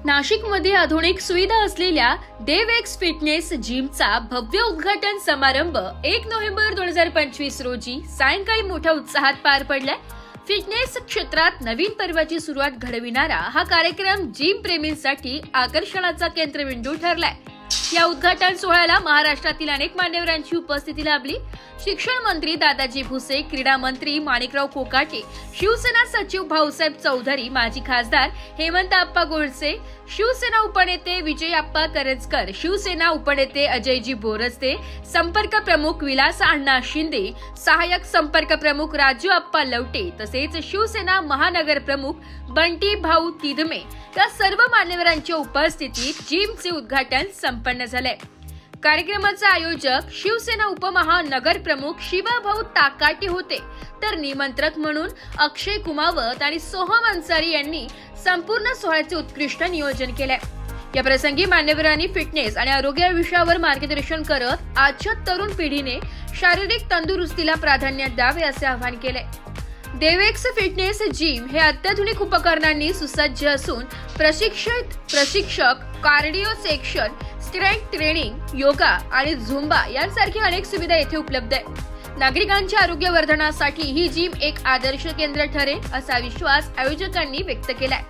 नाशिकमध्ये आधुनिक सुविधा असलेल्या देवएक्स फिटनेस जिमचा भव्य उद्घाटन समारंभ 1 नोव्हेंबर 2025 रोजी सायंकाळी मोठ्या उत्साहात पार पडलाय। फिटनेस क्षेत्रात नवीन पर्वाची सुरुवात घडविणारा हा कार्यक्रम जिम प्रेमींसाठी आकर्षणाचा केंद्रबिंदू ठरलाय। या उद्घाटन सोहळ्याला महाराष्ट्रातील अनेक मान्यवरांची उपस्थिती लाभली। शिक्षण मंत्री दादाजी भुसे, क्रीडा मंत्री माणिकराव कोकाटे, शिवसेना सचिव भाऊसाहेब चौधरी, माजी खासदार हेमंत आप्पा गोडसे, शिवसेना उपनेते विजय आप्पा करंजकर, शिवसेना उपनेते अजयजी बोरस्ते, संपर्क प्रमुख विलास अण्णा शिंदे, सहाय्यक संपर्क प्रमुख राजू आप्पा लवटे तसेच शिवसेना महानगर प्रमुख बंटी भाऊ तिदमे या सर्व मान्यवरांच्या उपस्थितीत जिमचे उद्घाटन संपन्न झाले। कार्यक्रमाचे आयोजक शिवसेना उपमहानगर प्रमुख शिवाभाऊ ताकाटे होते, तर निमंत्रक म्हणून अक्षय कुमावत आणि सोहम अन्सारी यांनी संपूर्ण सोहळ्याचे उत्कृष्ट नियोजन केले। या प्रसंगी मान्यवरांनी फिटनेस आणि आरोग्य विषयावर मार्गदर्शन करत आजच्या तरुण पिढीने शारीरिक तंदुरुस्तीला प्राधान्य द्यावे असे आवाहन केले। देवएक्स फिटनेस जिम हे अत्याधुनिक उपकरणांनी सुसज्ज असून प्रशिक्षक, cardio section, strength training, yoga आणि झुंबा यांसारखी अनेक सुविधा येथे उपलब्ध आहेत। नागरिकांच्या आरोग्य वर्धनासाठी ही जिम एक आदर्श केंद्र ठरेल असा विश्वास आयोजकांनी व्यक्त केलाय।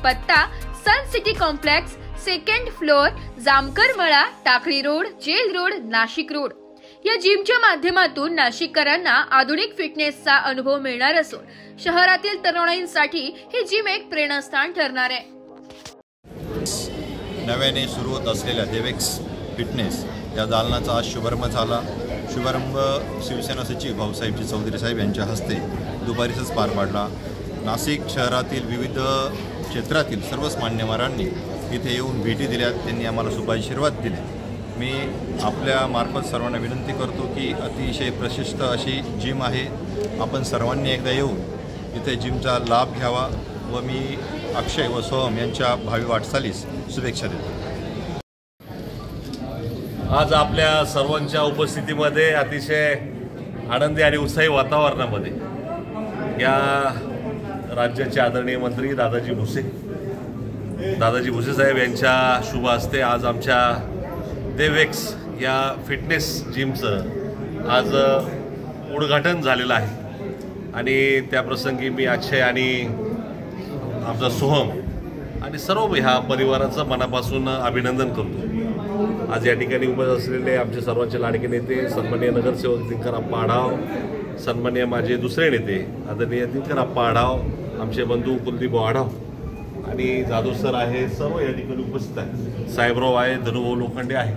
पत्ता Sun City complex, 2nd floor, जामकर मळा, Takali road, jail road, Nashik road. या जिमच्या माध्यमातून नाशिककरांना आधुनिक फिटनेसचा अनुभव मिळणार असून शहरातील तरुणाईंसाठी ही जिम एक प्रेरणास्थान ठरणार आहे। नव्याने सुरू होत असलेल्या देवएक्स फिटनेस या दालनाचा आज शुभारंभ झाला। शुभारंभ शिवसेना सचिव भाऊसाहेबजी चौधरी साहेब यांच्या हस्ते दुपारीच पार पाडला। नाशिक शहरातील विविध क्षेत्रातील सर्वच मान्यवरांनी इथे येऊन भेटी दिल्या, त्यांनी आम्हाला शुभाशीर्वाद दिले। मी आपल्या मार्फत सर्वांना विनंती करतो की अतिशय प्रशिष्ट अशी जिम आहे, आपण सर्वांनी एकदा येऊन इथे जिमचा लाभ घ्यावा व मी अक्षय व सोहम यांच्या भावी वाटचालीस शुभेच्छा देतो। आज आपल्या सर्वांच्या उपस्थितीमध्ये अतिशय आनंदी आणि उत्साही वातावरणामध्ये या राज्याचे आदरणीय मंत्री दादाजी भुसे साहेब यांच्या शुभ हस्ते आज आमच्या देवएक्स या फिटनेस जिमचं आज उद्घाटन झालेलं आहे आणि त्याप्रसंगी मी अक्षय आणि आमचा सोहम आणि सर्व ह्या परिवाराचं मनापासून अभिनंदन करतो। आज या ठिकाणी उपस्थित असलेले आमचे सर्वांचे लाडके नेते सन्माननीय नगरसेवक दिनकर आप्पा आढाव, सन्माननीय माझे दुसरे नेते आदरणीय दिनकर आप्पा आढाव, आमचे बंधू कुलदीप आढाव आणि जाधव सर आहे, सर्व या ठिकाणी उपस्थित आहेत। साहेबराव आहे, धनुभाऊ लोखंडे आहे,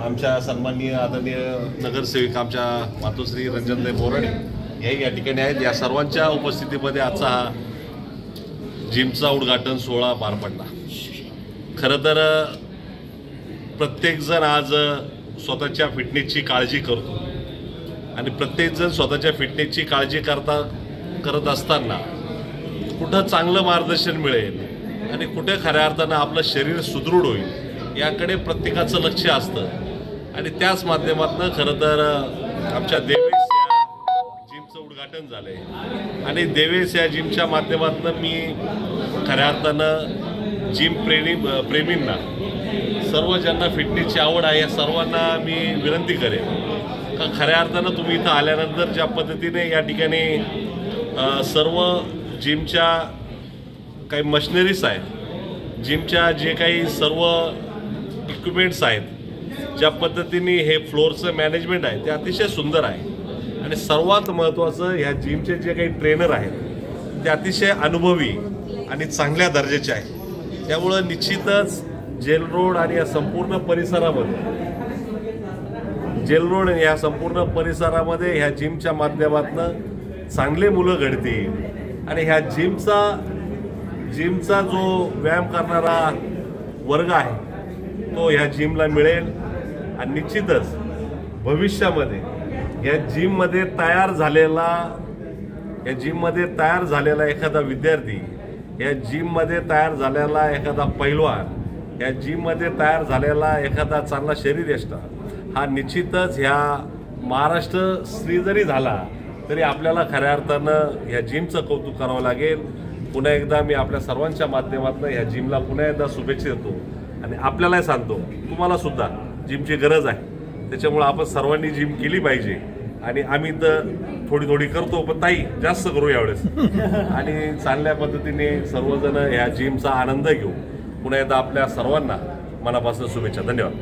आमच्या सन्माननीय आदरणीय नगरसेवक आमच्या मातोश्री रंजनदेव बोराडे हेही या ठिकाणी आहेत। या सर्वांच्या उपस्थितीमध्ये आजचा हा जिमचा उद्घाटन सोहळा पार पडला। खरं तर प्रत्येकजण आज स्वतःच्या फिटनेसची काळजी करतो आणि प्रत्येकजण स्वतःच्या फिटनेसची काळजी करत असताना कुठं चांगलं मार्गदर्शन मिळेल आणि कुठे खऱ्या अर्थानं आपलं शरीर सुदृढ होईल याकडे प्रत्येकाचं लक्ष असतं आणि त्याच माध्यमातून खरं तर आमच्या देवेश या जिमचं उद्घाटन झालंय आणि देवेश या जिमच्या माध्यमातून मी खऱ्या अर्थानं जिम प्रेमींना सर्व ज्यांना फिटनेसची आवड आहे या सर्वांना मी विनंती करेन का खऱ्या अर्थानं तुम्ही इथं आल्यानंतर ज्या पद्धतीने या ठिकाणी सर्व जिमच्या काही मशिनरीज आहेत, जिमच्या जे काही सर्व इक्विपमेंट्स आहेत, ज्या पद्धतीने हे फ्लोअरचं मॅनेजमेंट आहे ते अतिशय सुंदर आहे आणि सर्वात महत्त्वाचं ह्या जिमचे जे काही ट्रेनर आहेत ते अतिशय अनुभवी आणि चांगल्या दर्जाचे आहेत। त्यामुळं निश्चितच जेल रोड आणि या संपूर्ण परिसरामध्ये ह्या जिमच्या माध्यमातून चांगले मुलं घडतील आणि ह्या जिमचा जो व्यायाम करणारा वर्ग आहे तो ह्या जिमला मिळेल आणि निश्चितच भविष्यामध्ये या जिममध्ये तयार झालेला एखादा विद्यार्थी, या जिममध्ये तयार झालेला एखादा पैलवान, या जिममध्ये तयार झालेला एखादा चांगला शरीरयष्टा हा निश्चितच ह्या महाराष्ट्र श्री जरी झाला तरी आपल्याला खऱ्या अर्थानं ह्या जिमचं कौतुक करावं लागेल। पुन्हा एकदा मी आपल्या सर्वांच्या माध्यमातून ह्या जिमला पुन्हा एकदा शुभेच्छा देतो आणि आपल्यालाही सांगतो तुम्हाला सुद्धा जिमची गरज आहे, त्याच्यामुळे आपण सर्वांनी जिम केली पाहिजे. आणि आम्ही तर थोडी थोडी करतो, पण ताई जास्त करू यावेळेस आणि चांगल्या पद्धतीने सर्वजण ह्या जिमचा आनंद घेऊ. पुन्हा एकदा आपल्या सर्वांना मनापासून शुभेच्छा. धन्यवाद.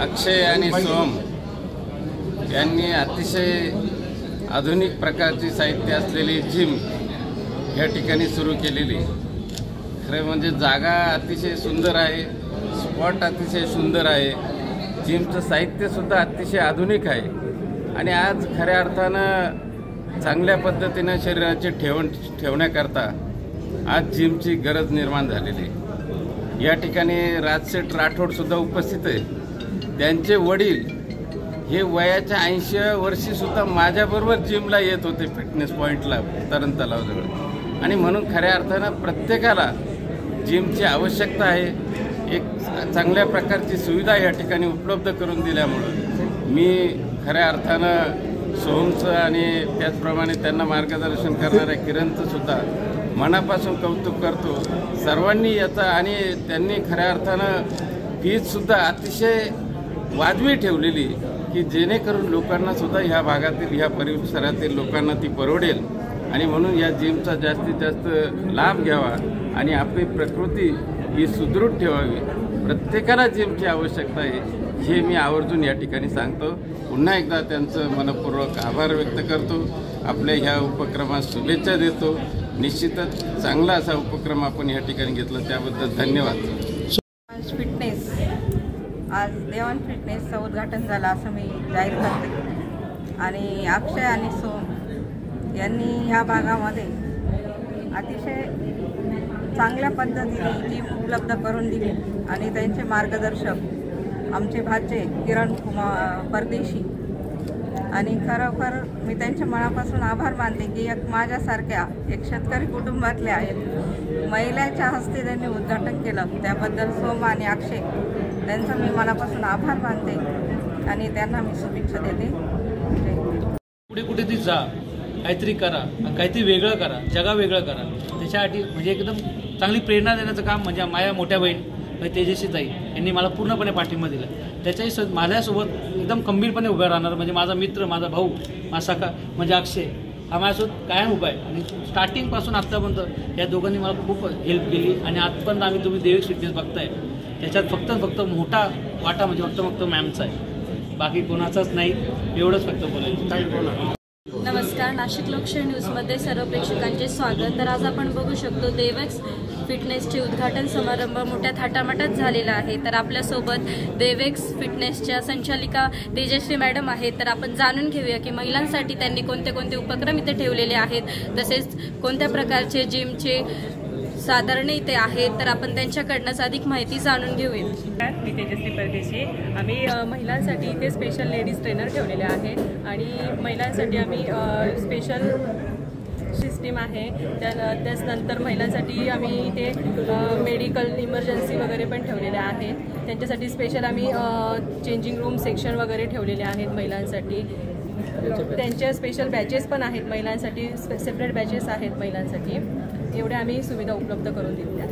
अक्षय आणि सोम यांनी अतिशय आधुनिक प्रकारची साहित्य असलेली जिम या ठिकाणी सुरू केलेली. खरे म्हणजे जागा अतिशय सुंदर आहे, स्पॉट अतिशय सुंदर आहे, जिमचं साहित्यसुद्धा अतिशय आधुनिक आहे आणि आज खऱ्या अर्थानं चांगल्या पद्धतीनं शरीराची ठेवण्याकरता आज जिमची गरज निर्माण झालेली. या ठिकाणी राजसेठ राठोडसुद्धा उपस्थित आहे. त्यांचे वडील हे वयाच्या 80व्या वर्षीसुद्धा माझ्याबरोबर जिमला येत होते, फिटनेस पॉईंटला तरण तलावाजवळ. आणि म्हणून खऱ्या अर्थानं प्रत्येकाला जिमची आवश्यकता आहे. एक चांगल्या प्रकारची सुविधा या ठिकाणी उपलब्ध करून दिल्यामुळं मी खऱ्या अर्थानं सोहमचं आणि त्याचप्रमाणे त्यांना मार्गदर्शन करणाऱ्या किरणचं सुद्धा मनापासून कौतुक करतो. सर्वांनी याचा आणि त्यांनी खऱ्या अर्थानं फीजसुद्धा अतिशय वाजवी ठेवलेली की जेणेकरून लोकांना सुद्धा ह्या भागातील ह्या परिसरातील लोकांना ती परवडेल. आणि म्हणून या जिमचा जास्तीत जास्त लाभ घ्यावा आणि आपली प्रकृती ही सुदृढ ठेवावी. प्रत्येकाला जिमची आवश्यकता आहे हे मी आवर्जून या ठिकाणी सांगतो. पुन्हा एकदा त्यांचं मनपूर्वक आभार व्यक्त करतो. आपल्या ह्या उपक्रमास शुभेच्छा देतो. निश्चितच चांगला असा उपक्रम आपण या ठिकाणी घेतला त्याबद्दल धन्यवाद. फिटनेस आज देवान फिटनेसचं उद्घाटन झालं असं मी जाहीर करते. आणि अक्षय आणि सोम यांनी ह्या भागामध्ये अतिशय चांगल्या पद्धतीने जिम उपलब्ध करून दिली आणि त्यांचे मार्गदर्शक आमचे भाचे किरण कुमार परदेशी. आणि खरोखर मी त्यांच्या मनापासून आभार मानते की एक माझ्यासारख्या एक शेतकरी कुटुंबातल्या एक महिलेच्या हस्ते त्यांनी उद्घाटन केलं. त्याबद्दल सोम आणि अक्षय त्यांचा मी मनापासून आभार मानते आणि त्यांना मी शुभेच्छा देते. कुठे कुठे ती जा, काहीतरी करा, काहीतरी वेगळं करा, जगा वेगळं करा. त्याच्यासाठी म्हणजे एकदम चांगली प्रेरणा देण्याचं काम म्हणजे माझ्या मोठ्या बहीण म्हणजे तेजस्वी ताई यांनी मला पूर्णपणे पाठिंबा दिला. त्याच्याही माझ्यासोबत एकदम खंबीरपणे उभा राहणार म्हणजे माझा मित्र, माझा भाऊ, माझा सखा म्हणजे अक्षय हा माझ्यासोबत कायम उभा आहे. आणि स्टार्टिंगपासून आत्तापर्यंत या दोघांनी मला खूप हेल्प केली आणि आजपर्यंत आम्ही तुम्ही देवेक्स फिटनेस बघताय त्याच्यात फक्त मोठा वाटा म्हणजे फक्त मॅमचा आहे, बाकी कोणाचाच नाही. एवढंच फक्त बोलायचं. नमस्कार, नाशिक लोकशाही न्यूजमध्ये सर्व प्रेक्षकांचे स्वागत. तर आज आपण बघू शकतो देवेक्स फिटनेसचे उद्घाटन समारंभ मोठ्या थाटामाटात झालेला आहे. तर आपल्यासोबत देवेक्स फिटनेसच्या संचालिका तेजश्री मॅडम आहेत. तर आपण जाणून घेऊया की महिलांसाठी त्यांनी कोणते कोणते उपक्रम इथे ठेवलेले आहेत, तसेच कोणत्या प्रकारचे जिमचे साधारण इथे आहेत. तर आपण त्यांच्याकडनंच अधिक माहिती जाणून घेऊया. मी तेजस्वी परदेशी. आम्ही महिलांसाठी इथे स्पेशल लेडीज ट्रेनर ठेवलेले आहेत आणि महिलांसाठी आम्ही स्पेशल सिस्टीम आहे. त्याचनंतर महिलांसाठी आम्ही इथे मेडिकल इमर्जन्सी वगैरे पण ठेवलेल्या आहेत. त्यांच्यासाठी स्पेशल आम्ही चेंजिंग रूम सेक्शन वगैरे ठेवलेले आहेत महिलांसाठी. त्यांच्या स्पेशल बॅचेस पण आहेत महिलांसाठी, सेपरेट बॅचेस आहेत महिलांसाठी. एवढ्या आम्ही सुविधा उपलब्ध करून दिल्या.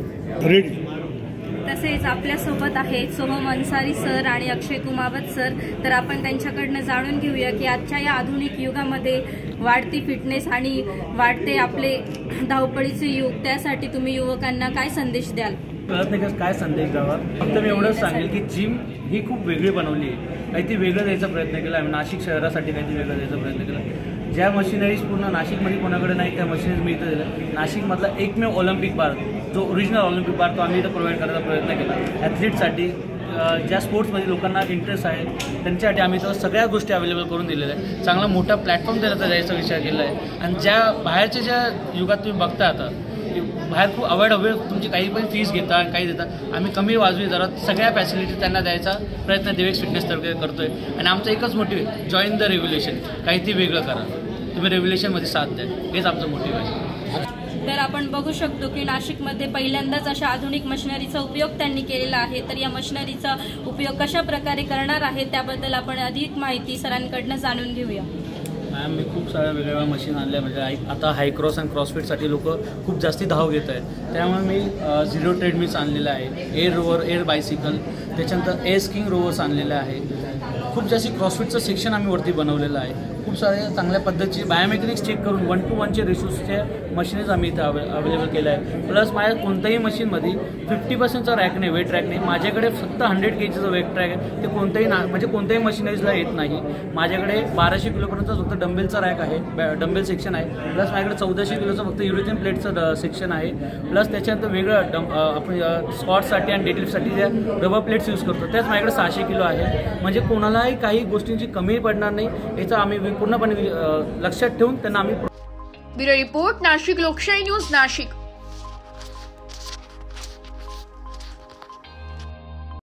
तसेच आपल्यासोबत आहेत सोहम अन्सारी सर आणि अक्षय कुमावत सर. तर आपण त्यांच्याकडनं जाणून घेऊया की आजच्या या आधुनिक युगामध्ये वाढती फिटनेस आणि वाढते आपले धावपळीचे युग, त्यासाठी तुम्ही युवकांना काय संदेश द्याल? कळत नाही का काय संदेश द्यावा. फक्त मी एवढंच सांगेल की जिम ही खूप वेगळी बनवली आहे. काहीतरी वेगळं द्यायचा प्रयत्न केला आहे. नाशिक शहरासाठी काहीतरी वेगळं द्यायचा प्रयत्न केला. ज्या मशिनरीज पूर्ण नाशिकमध्ये कोणाकडे नाही त्या मशिनरीज मी इथं दिल्या. नाशिकमधला एकमेव ऑलिम्पिक पार्क जो ओरिजिनल ऑलिम्पिक पार्क तो आम्ही इथं प्रोव्हाइड करायचा प्रयत्न केला. ॲथलीटसाठी ज्या स्पोर्ट्समध्ये लोकांना इंटरेस्ट आहे त्यांच्यासाठी आम्ही इथं सगळ्या गोष्टी अवेलेबल करून दिलेल्या आहे. चांगला मोठा प्लॅटफॉर्म त्याचा द्यायचा विचार केला आहे. आणि ज्या बाहेरच्या ज्या युगात तुम्ही बघता आता बाहेर खूप अवेळ तुमची काही पण फीस घेता आणि काही देता, आम्ही कमी वाजवी दरात सगळ्या फॅसिलिटी त्यांना द्यायचा प्रयत्न देवेक्स फिटनेस तर्फे करतोय. आणि आमचं एकच मोटिव्ह आहे, जॉईन द रेव्होल्युशन. काहीतरी वेगळं करा, तुम्ही रेव्होल्युशनमध्ये साथ द्या, हेच आमचं मोटिव्ह आहे. तर आपण बघू शकतो की नाशिकमध्ये पहिल्यांदाच अशा आधुनिक मशिनरीचा उपयोग त्यांनी केलेला आहे। तर या मशिनरीचा उपयोग कशा प्रकारे करणार आहे त्याबद्दल आपण अधिक माहिती सरांकडून जाणून घेऊया। मॅम, मी खूप साऱ्या वेगवेगळ्या मशीन आणल्या, म्हणजे आता हायक्रॉस आणि क्रॉसफिटसाठी लोक खूप जास्ती धाव घेत आहेत, त्यामुळे मी 0 ट्रेडमिल्स आणलेलं आहे, एअर रोवर, एअर बायसिकल, त्याच्यानंतर एअर स्किंग रोवर्स आणलेलं आहे। खूप जास्ती क्रॉसफिटचं सेक्शन आम्ही वरती बनवलेलं आहे। खूप सारे चांगल्या पद्धतीचे बायोमेकॅनिक्स चेक करून 1:1चे रेशोचे मशीन्स आम्ही इथे अवेलेबल केलं आहे। प्लस माझ्या कोणत्याही मशीनमध्ये 50%चा रॅक नाही, वेट रॅक नाही, माझ्याकडे फक्त 100 kgचं वेट रॅक आहे। ते कोणत्याही म्हणजे कोणत्याही मशिनरीजला येत नाही। माझ्याकडे 1200 किलोपर्यंत फक्त डंबेलचा रॅक आहे, डंबेल सेक्शन आहे। प्लस माझ्याकडे 1400 किलोचं फक्त युरेथियन प्लेटचं सेक्शन आहे। प्लस त्याच्यानंतर वेगळं आपण स्कॉटसाठी आणि डेडलिफ्टसाठी ज्या रबर प्लेट्स यूज करतो त्याच माझ्याकडे 600 किलो आहे। म्हणजे कोणालाही काही गोष्टींची कमी पडणार नाही, याचा आम्ही पूर्णपणे लक्षात ठेवून त्यांना आम्ही। ब्युरो रिपोर्ट, नाशिक लोकशाही न्यूज, नाशिक।